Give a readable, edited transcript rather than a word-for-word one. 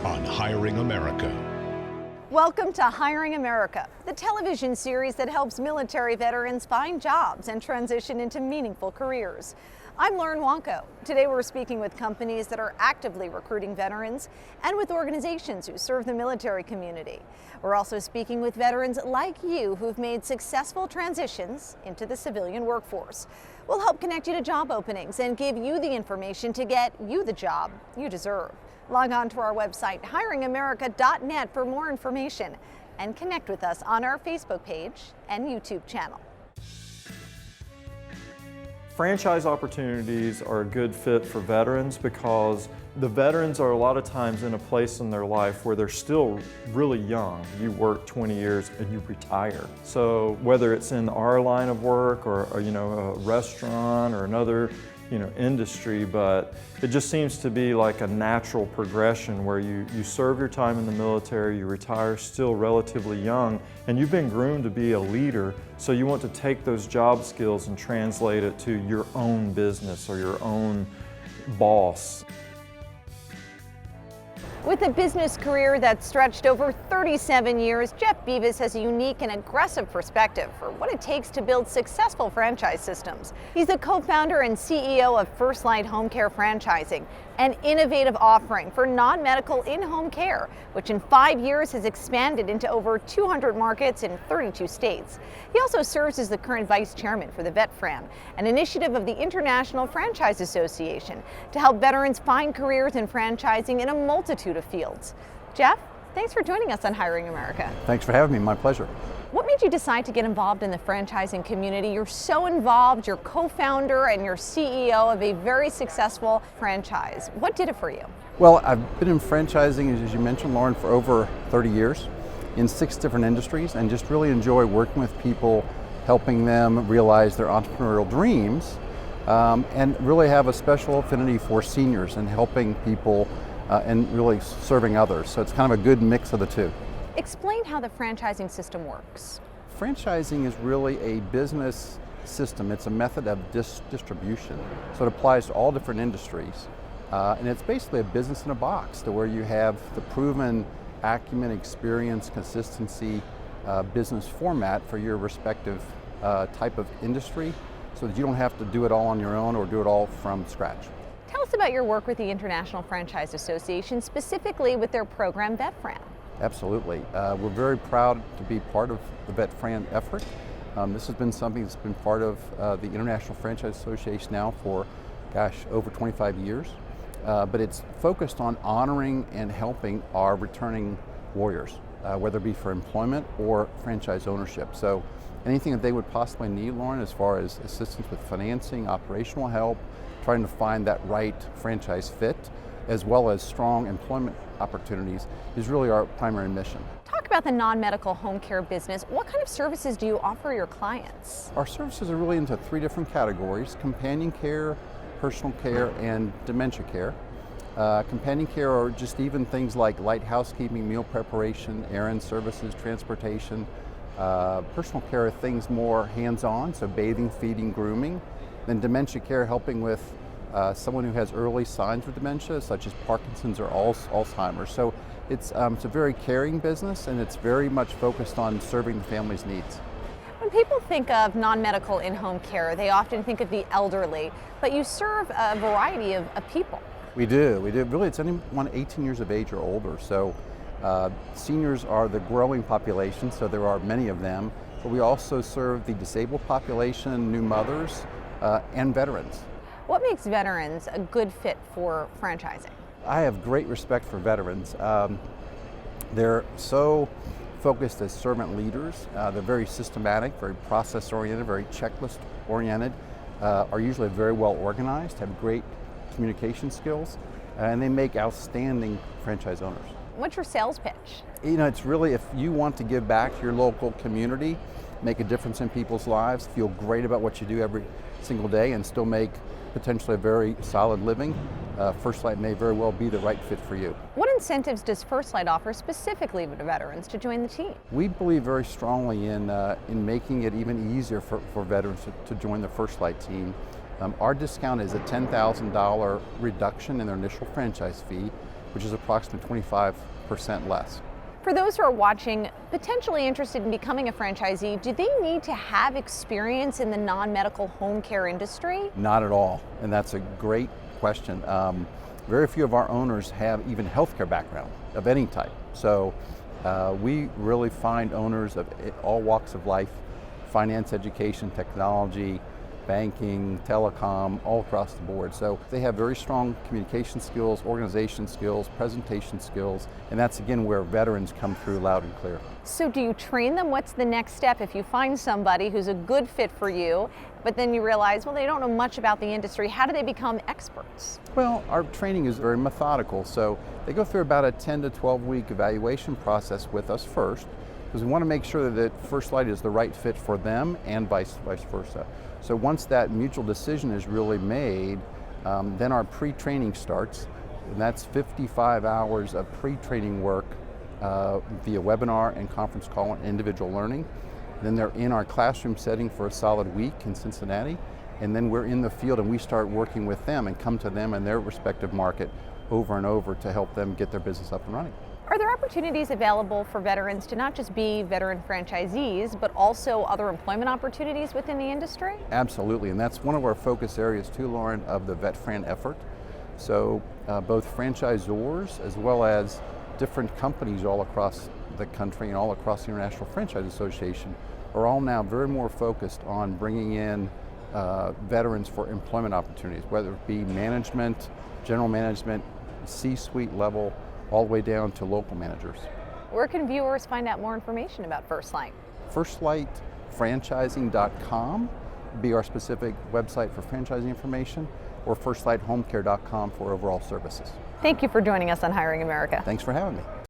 on Hiring America. Welcome to Hiring America, the television series that helps military veterans find jobs and transition into meaningful careers. I'm Lauren Wanko. Today we're speaking with companies that are actively recruiting veterans and with organizations who serve the military community. We're also speaking with veterans like you who've made successful transitions into the civilian workforce. We'll help connect you to job openings and give you the information to get you the job you deserve. Log on to our website, hiringamerica.net, for more information and connect with us on our Facebook page and YouTube channel. Franchise opportunities are a good fit for veterans because the veterans are a lot of times in a place in their life where they're still really young. You work 20 years and you retire. So whether it's in our line of work or a restaurant or another industry, but it just seems to be like a natural progression where you serve your time in the military, you retire still relatively young, and you've been groomed to be a leader, so you want to take those job skills and translate it to your own business or your own boss. With a business career that's stretched over 37 years, Jeff Bevis has a unique and aggressive perspective for what it takes to build successful franchise systems. He's the co-founder and CEO of FirstLight Home Care Franchising, an innovative offering for non-medical in-home care, which in 5 years has expanded into over 200 markets in 32 states. He also serves as the current vice chairman for the VetFran, an initiative of the International Franchise Association to help veterans find careers in franchising in a multitude of fields. Jeff, thanks for joining us on Hiring America. Thanks for having me, my pleasure. What made you decide to get involved in the franchising community? You're so involved, you're co-founder and you're CEO of a very successful franchise. What did it for you? Well, I've been in franchising, as you mentioned, Lauren, for over 30 years in 6 different industries, and just really enjoy working with people, helping them realize their entrepreneurial dreams, and really have a special affinity for seniors and helping people and really serving others. So it's kind of a good mix of the two. Explain how the franchising system works. Franchising is really a business system. It's a method of distribution. So it applies to all different industries. And it's basically a business in a box, to where you have the proven acumen, experience, consistency, business format for your respective type of industry, so that you don't have to do it all on your own or do it all from scratch. Tell us about your work with the International Franchise Association, specifically with their program VetFran. Absolutely. We're very proud to be part of the VetFran effort. This has been something that's been part of the International Franchise Association now for, over 25 years. But it's focused on honoring and helping our returning warriors, whether it be for employment or franchise ownership. So anything that they would possibly need, Lauren, as far as assistance with financing, operational help, trying to find that right franchise fit, as well as strong employment opportunities, is really our primary mission. Talk about the non-medical home care business. What kind of services do you offer your clients? Our services are really into 3 different categories: companion care, personal care, and dementia care. Companion care are just even things like light housekeeping, meal preparation, errand services, transportation. Personal care are things more hands-on, so bathing, feeding, grooming. Then dementia care, helping with someone who has early signs of dementia, such as Parkinson's or Alzheimer's. So it's a very caring business, and it's very much focused on serving the family's needs. When people think of non-medical in-home care, they often think of the elderly, but you serve a variety of people. We do. Really, it's anyone 18 years of age or older. So seniors are the growing population, so there are many of them. But we also serve the disabled population, new mothers, and veterans. What makes veterans a good fit for franchising? I have great respect for veterans. They're so focused as servant leaders. They're very systematic, very process-oriented, very checklist-oriented, are usually very well organized, have great communication skills, and they make outstanding franchise owners. What's your sales pitch? It's really, if you want to give back to your local community, make a difference in people's lives, feel great about what you do every single day, and still make potentially a very solid living, FirstLight may very well be the right fit for you. What incentives does FirstLight offer specifically to veterans to join the team? We believe very strongly in making it even easier for veterans to join the FirstLight team. Our discount is a $10,000 reduction in their initial franchise fee, which is approximately 25% less. For those who are watching, potentially interested in becoming a franchisee, do they need to have experience in the non-medical home care industry? Not at all, and that's a great question. Very few of our owners have even healthcare background of any type. So we really find owners of all walks of life, finance, education, technology, banking, telecom, all across the board. So they have very strong communication skills, organization skills, presentation skills, and that's again where veterans come through loud and clear. So do you train them? What's the next step if you find somebody who's a good fit for you, but then you realize, well, they don't know much about the industry? How do they become experts? Well, our training is very methodical, so they go through about a 10 to 12 week evaluation process with us first, because we want to make sure that FirstLight is the right fit for them and vice versa. So once that mutual decision is really made, then our pre-training starts, and that's 55 hours of pre-training work via webinar and conference call and individual learning. Then they're in our classroom setting for a solid week in Cincinnati, and then we're in the field and we start working with them and come to them in their respective market over and over to help them get their business up and running. Are there opportunities available for veterans to not just be veteran franchisees, but also other employment opportunities within the industry? Absolutely, and that's one of our focus areas too, Lauren, of the VetFran effort. So both franchisors as well as different companies all across the country and all across the International Franchise Association are all now very more focused on bringing in veterans for employment opportunities, whether it be management, general management, C-suite level, all the way down to local managers. Where can viewers find out more information about FirstLight? FirstLightFranchising.com would be our specific website for franchising information, or FirstLightHomeCare.com for overall services. Thank you for joining us on Hiring America. Thanks for having me.